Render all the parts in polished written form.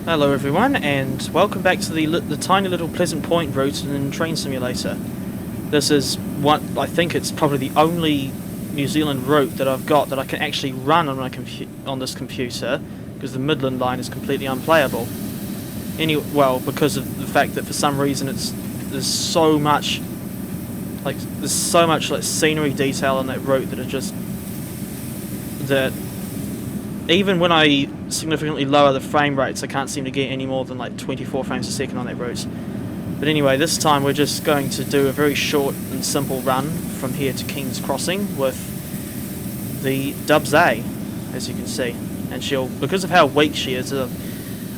Hello everyone, and welcome back to the tiny little Pleasant Point route in Train Simulator. This is what I think it's probably the only New Zealand route that I've got that I can actually run on on this computer, because the Midland line is completely unplayable. Well, because of the fact that for some reason there's so much like scenery detail on that route that even when I significantly lower the frame rates, I can't seem to get any more than like 24 frames a second on that route. But anyway, this time we're just going to do a very short and simple run from here to Keane's Crossing with the Dubs A, as you can see. And because of how weak she is, she's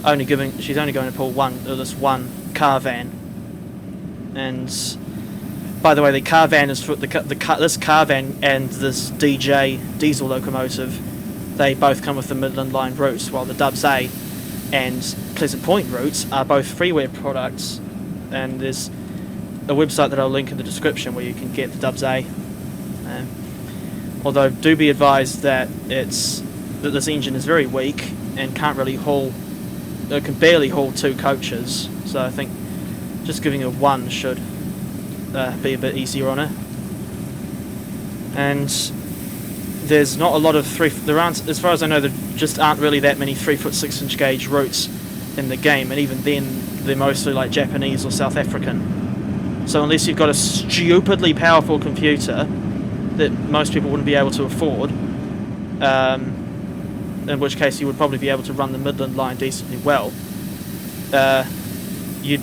only going to pull this one carvan. And by the way, the carvan is for this carvan and this DJ diesel locomotive. They both come with the Midland Line routes, while the Dubs A and Pleasant Point routes are both freeware products. And there's a website that I'll link in the description where you can get the Dubs A. Although do be advised that this engine is very weak and can't really can barely haul two coaches. So I think just giving her one should be a bit easier on her. And there's not a lot of as far as I know, there just aren't really that many 3-foot 6-inch gauge routes in the game, and even then they're mostly like Japanese or South African. So unless you've got a stupidly powerful computer that most people wouldn't be able to afford, in which case you would probably be able to run the Midland line decently well, your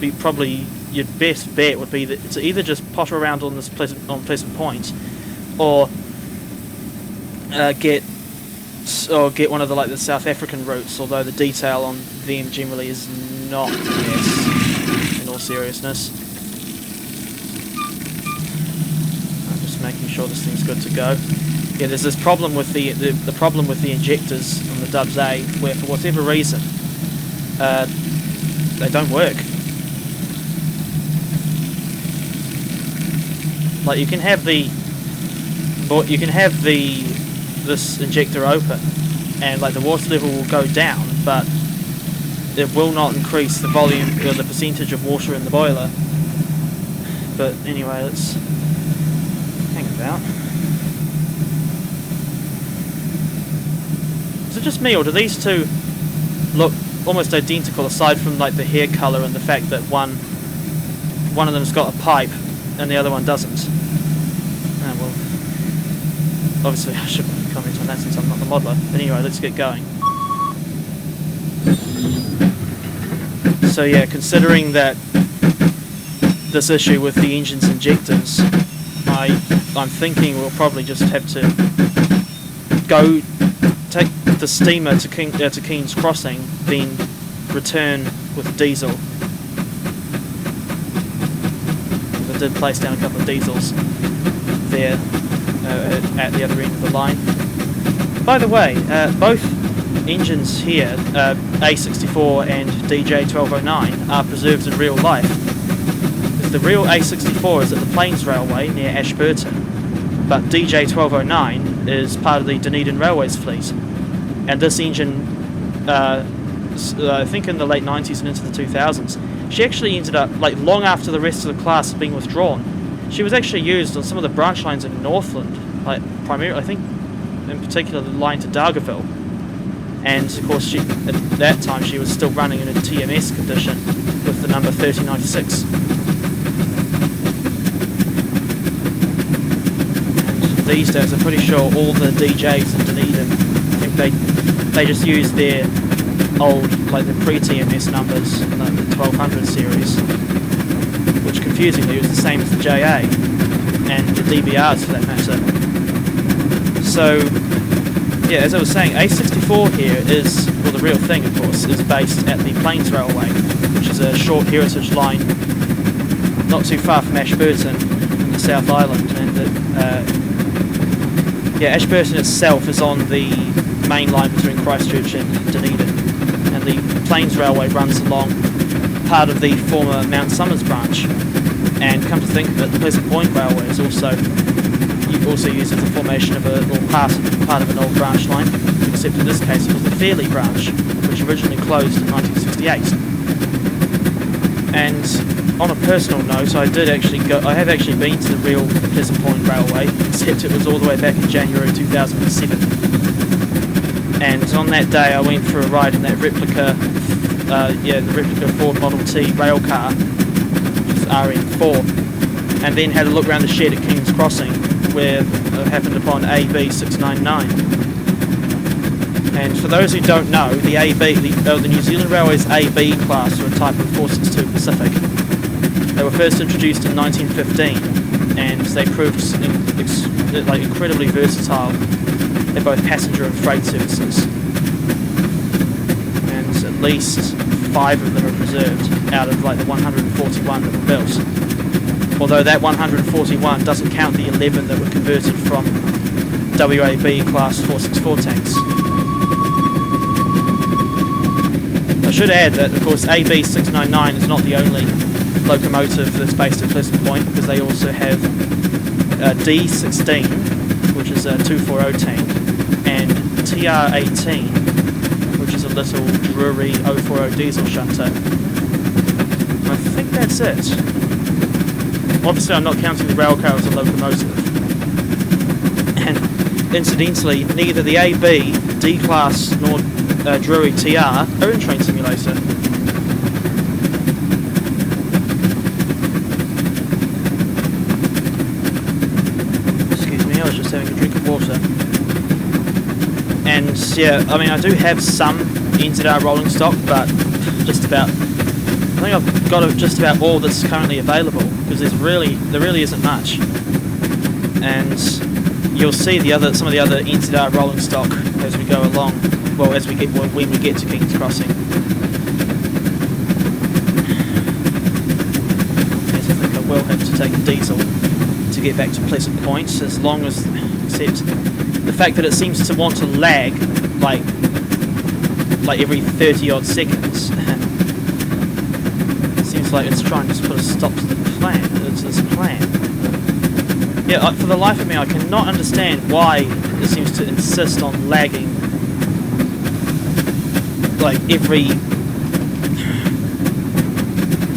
best bet would be to either just potter around on Pleasant Point, or get one of the South African routes, although the detail on them generally is not the best, in all seriousness. I'm just making sure this thing's good to go. Yeah, there's this problem with the problem with the injectors on the Dubs A, where for whatever reason they don't work. Like you can have this injector open, and like the water level will go down, but it will not increase the volume or the percentage of water in the boiler. But anyway, let's hang about. Is it just me, or do these two look almost identical, aside from like the hair colour and the fact that one of them's got a pipe and the other one doesn't? Oh, well, obviously I shouldn't comment on that since I'm not the modeler. But anyway, let's get going. So yeah, considering that this issue with the engine's injectors, I'm thinking we'll probably just have to go take the steamer to Keane's Crossing, then return with diesel. I did place down a couple of diesels there at the other end of the line. By the way, both engines here, A64 and DJ1209, are preserved in real life. The real A64 is at the Plains Railway near Ashburton, but DJ1209 is part of the Dunedin Railways fleet. And this engine, I think in the late 90s and into the 2000s, she actually ended up, like long after the rest of the class had been withdrawn, she was actually used on some of the branch lines in Northland, like primarily, I think, in particular the line to Dargaville. And of course, at that time she was still running in a TMS condition with the number 3096. And these days, I'm pretty sure all the DJs in Dunedin, I think they just use their old, like the pre-TMS numbers, like the 1200 series, which confusingly was the same as the JA and the DBRs for that matter. So yeah, as I was saying, A64 here is, well, the real thing of course, is based at the Plains Railway, which is a short heritage line not too far from Ashburton in the South Island. And Ashburton itself is on the main line between Christchurch and Dunedin, and the Plains Railway runs along part of the former Mount Somers branch. And come to think of it, the Pleasant Point Railway is also, also used as a formation of or part of an old branch line, except in this case it was the Fairley branch, which originally closed in 1968. And on a personal note, I have actually been to the real Pleasant Point Railway, except it was all the way back in January 2007. And on that day I went for a ride in that replica, the replica Ford Model T rail car, which is RM4, and then had a look around the shed at King's Crossing, where I happened upon AB 699. And for those who don't know, the New Zealand Railways AB class are a type of 462 Pacific. They were first introduced in 1915, and they proved incredibly versatile in both passenger and freight services. And at least 5 of them are preserved out of the 141 that were built. Although that 141 doesn't count the 11 that were converted from WAB class 464 tanks. I should add that, of course, AB 699 is not the only locomotive that's based at Pleasant Point, because they also have D16, which is a 240 tank, and TR18, which is a little Drury 040 diesel shunter. I think that's it. Obviously I'm not counting the railcar as a locomotive. And incidentally, neither the AB, D-Class, nor Drury TR are in Train Simulator. Excuse me, I was just having a drink of water. And yeah, I mean, I do have some NZR rolling stock, but I think I've got just about all that's currently available, because there really isn't much. And you'll see some of the other NZR rolling stock as we go along. Well, when we get to King's Crossing. Yes, I think I will have to take a diesel to get back to Pleasant Point, except the fact that it seems to want to lag like every 30 odd seconds. It seems like it's trying to put a stop to the plan. This plan. Yeah, for the life of me, I cannot understand why it seems to insist on lagging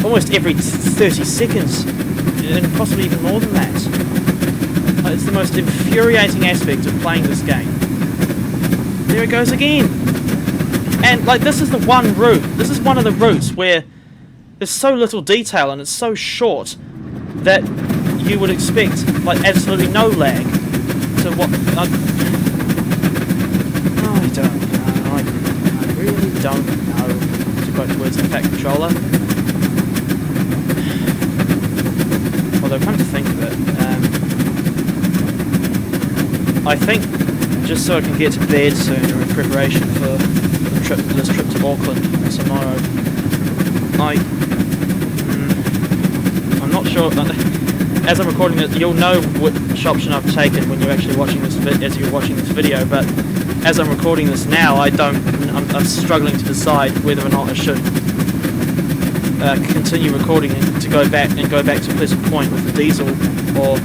almost every 30 seconds, and possibly even more than that. It's the most infuriating aspect of playing this game. There it goes again. And this is the one route. This is one of the routes where there's so little detail and it's so short that you would expect absolutely no lag. So what? I don't know. I really don't know, to quote the words of the Fat Controller. Although, come to think of it, I think just so I can get to bed sooner in preparation for this trip to Auckland tomorrow, I'm not sure. As I'm recording it, you'll know which option I've taken when you're actually watching this video. But as I'm recording this now, I'm struggling to decide whether or not I should continue recording and go back to Pleasant Point with the diesel, or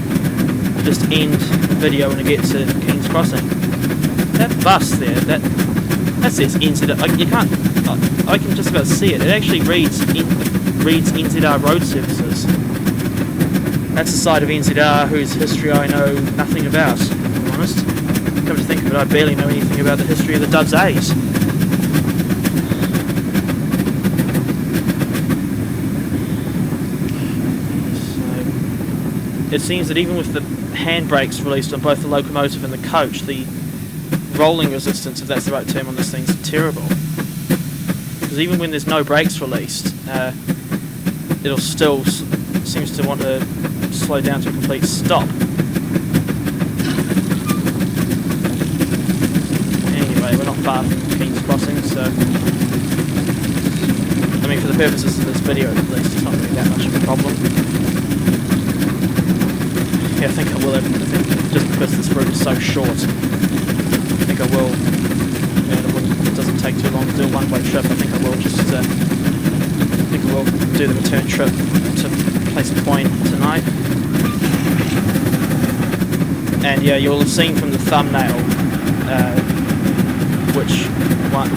just end the video when I get to King's Crossing. That bus there, that says NZR. You can't. I can just about see it. It actually reads NZR Road Services. That's a side of NZR whose history I know nothing about, to be honest. Come to think of it, I barely know anything about the history of the Dubs A's. So, it seems that even with the handbrakes released on both the locomotive and the coach, the rolling resistance, if that's the right term on this thing, is terrible. Because even when there's no brakes released, it'll still seems to want to slow down to a complete stop. Anyway, we're not far from King's Crossing, so I mean, for the purposes of this video at least, it's not really that much of a problem. Yeah, I think I will. I think just because this route is so short, I think I will. And it doesn't take too long to do a one-way trip. I think I will just. I think I will do the return trip to Pleasant Point tonight. And yeah, you'll have seen from the thumbnail what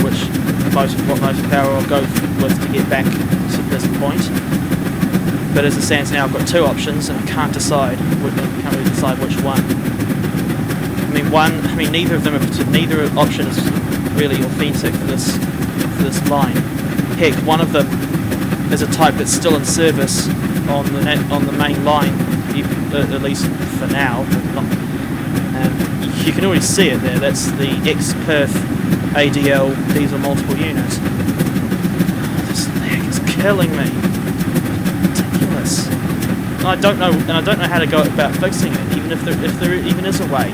most power I'll go with to get back to this point. But as it stands now, I've got two options, and I can't decide. Can't really decide which one. Neither option is really authentic for this line. Heck, one of them is a type that's still in service on the main line, at least for now. You can already see it there. That's the ex-Perth ADL diesel multiple unit. This lag is killing me. Ridiculous. And I don't know how to go about fixing it, even if there even is a way.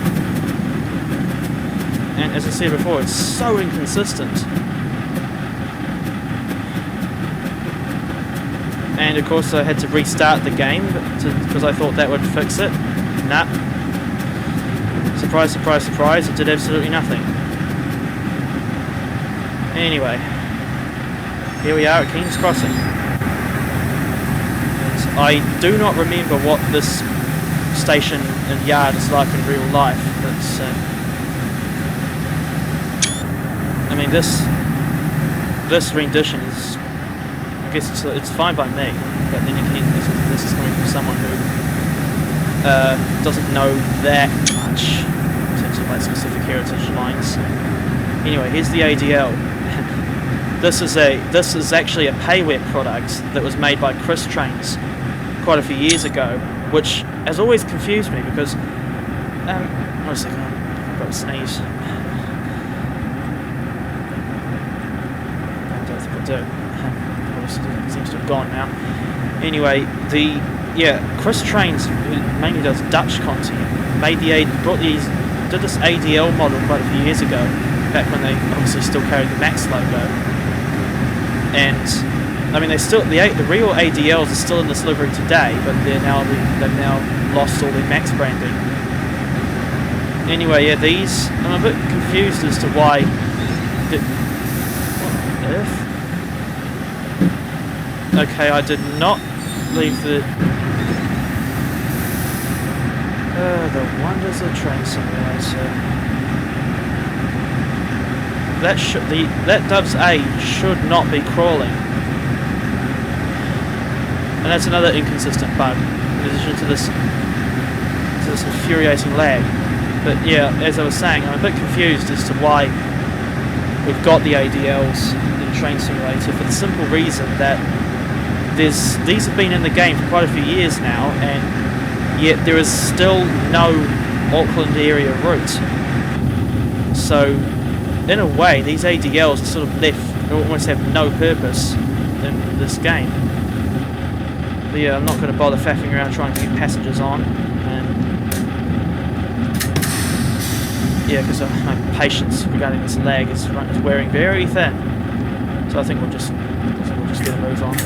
And as I said before, it's so inconsistent. And of course I had to restart the game because I thought that would fix it. Nah. Surprise, surprise, surprise, it did absolutely nothing. Anyway, here we are at Keane's Crossing. And I do not remember what this station and yard is like in real life. It's, I mean, this rendition is, I guess it's fine by me, but then again, this is coming from someone who doesn't know that much in terms of like specific heritage lines. Anyway, here's the ADL. This is actually a payware product that was made by Chris Trains quite a few years ago, which has always confused me because wait a second, I've got to sneeze. I don't think I do. It seems to have gone now. Anyway, Chris Trains, who mainly does Dutch content, did this ADL model quite a few years ago, back when they obviously still carried the Max logo. And I mean, the real ADLs are still in this livery today, but they've now lost all their Max branding. Anyway, yeah, these, I'm a bit confused as to why. What on earth? Okay, I did not leave the wonders of train simulator. That Dubs A should not be crawling, and that's another inconsistent bug in addition to this infuriating lag. But yeah, as I was saying, I'm a bit confused as to why we've got the ADLs in Train Simulator, for the simple reason that these have been in the game for quite a few years now, and yet there is still no Auckland area route. So in a way, these ADLs are sort of left, they almost have no purpose in this game. But yeah, I'm not going to bother faffing around trying to get passengers on, and yeah, because my patience regarding this lag is wearing very thin. So I think we'll just get a move on.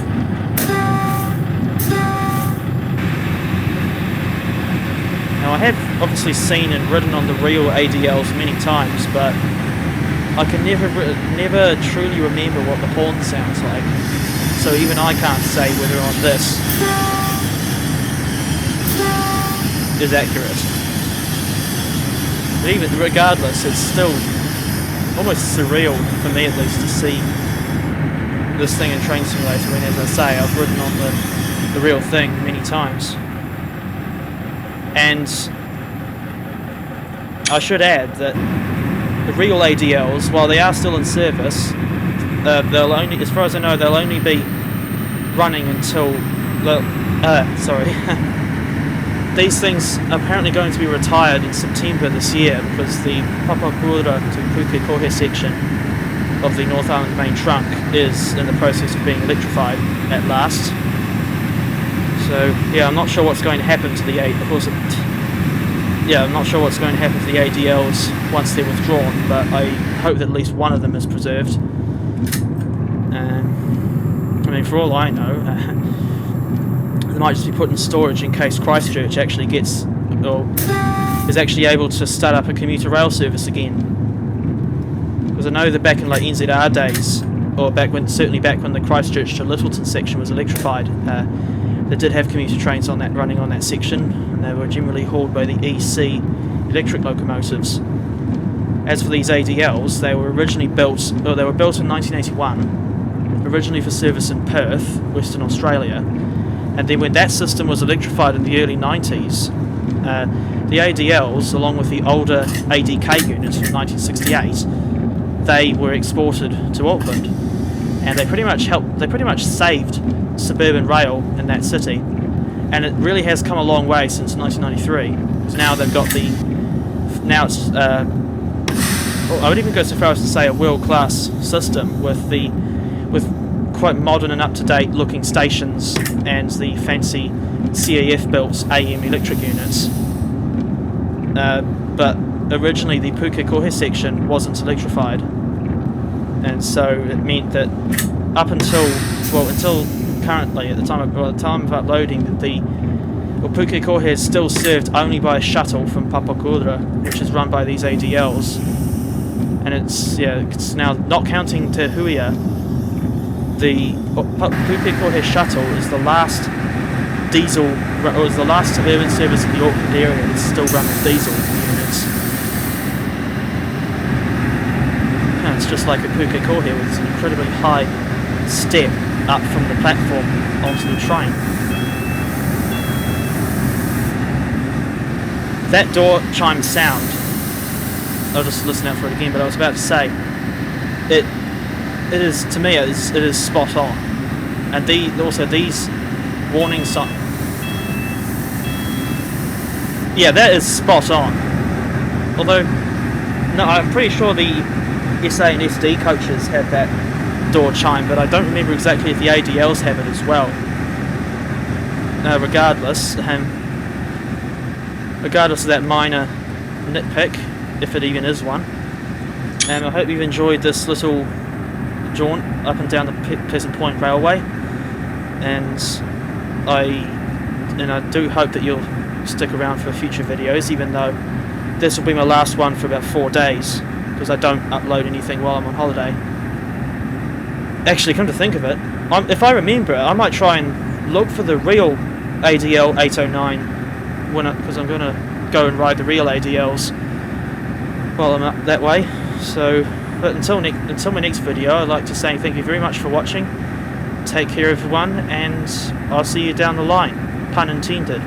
Now I have obviously seen and ridden on the real ADLs many times, but I can never truly remember what the horn sounds like. So even I can't say whether or not this is accurate. But even regardless, it's still almost surreal, for me at least, to see this thing in Train Simulator when, as I say, I've ridden on the real thing many times. And I should add that the real ADLs, while they are still in service, they'll only, as far as I know, they'll only be running until, these things are apparently going to be retired in September this year because the Papakura to Pukekohe section of the North Island main trunk is in the process of being electrified at last. So yeah, I'm not sure what's going to happen to the I'm not sure what's going to happen to the ADLs once they're withdrawn, but I hope that at least one of them is preserved. I mean, for all I know, they might just be put in storage in case Christchurch actually is actually able to start up a commuter rail service again. Because I know that back in like NZR days, or certainly back when the Christchurch to Littleton section was electrified, they did have commuter trains running on that section, and they were generally hauled by the EC electric locomotives. As for these ADLs, they were originally built, well, they were built in 1981, originally for service in Perth, Western Australia, and then when that system was electrified in the early 90s, the ADLs, along with the older ADK units from 1968, they were exported to Auckland, and they pretty much saved suburban rail in that city, and it really has come a long way since 1993. So now they've got I would even go so far as to say a world-class system with quite modern and up-to-date looking stations and the fancy CAF built AM electric units. But originally the Pukekohe section wasn't electrified, and so it meant that up until currently, at the time of uploading, that Pukekohe is still served only by a shuttle from Papakura, which is run by these ADLs, and it's now, not counting Te Huia, the Pukekohe shuttle is the last diesel, or is the last suburban service in the Auckland area that's still run with diesel units. And it's just like a Pukekohe with an incredibly high step up from the platform onto the train. That door chime sound, I'll just listen out for it again, but I was about to say, it is, to me, it is spot on. And also these warning signs, yeah, that is spot on. Although, no, I'm pretty sure the SA and SD coaches have that door chime, but I don't remember exactly if the ADLs have it as well. Regardless of that minor nitpick, if it even is one, and I hope you've enjoyed this little jaunt up and down the Pleasant Point Railway, and I do hope that you'll stick around for future videos, even though this will be my last one for about 4 days, because I don't upload anything while I'm on holiday. Actually, come to think of it, if I remember, I might try and look for the real ADL 809 because I'm going to go and ride the real ADLs while I'm up that way. So, but until my next video, I'd like to say thank you very much for watching. Take care, everyone, and I'll see you down the line. Pun intended.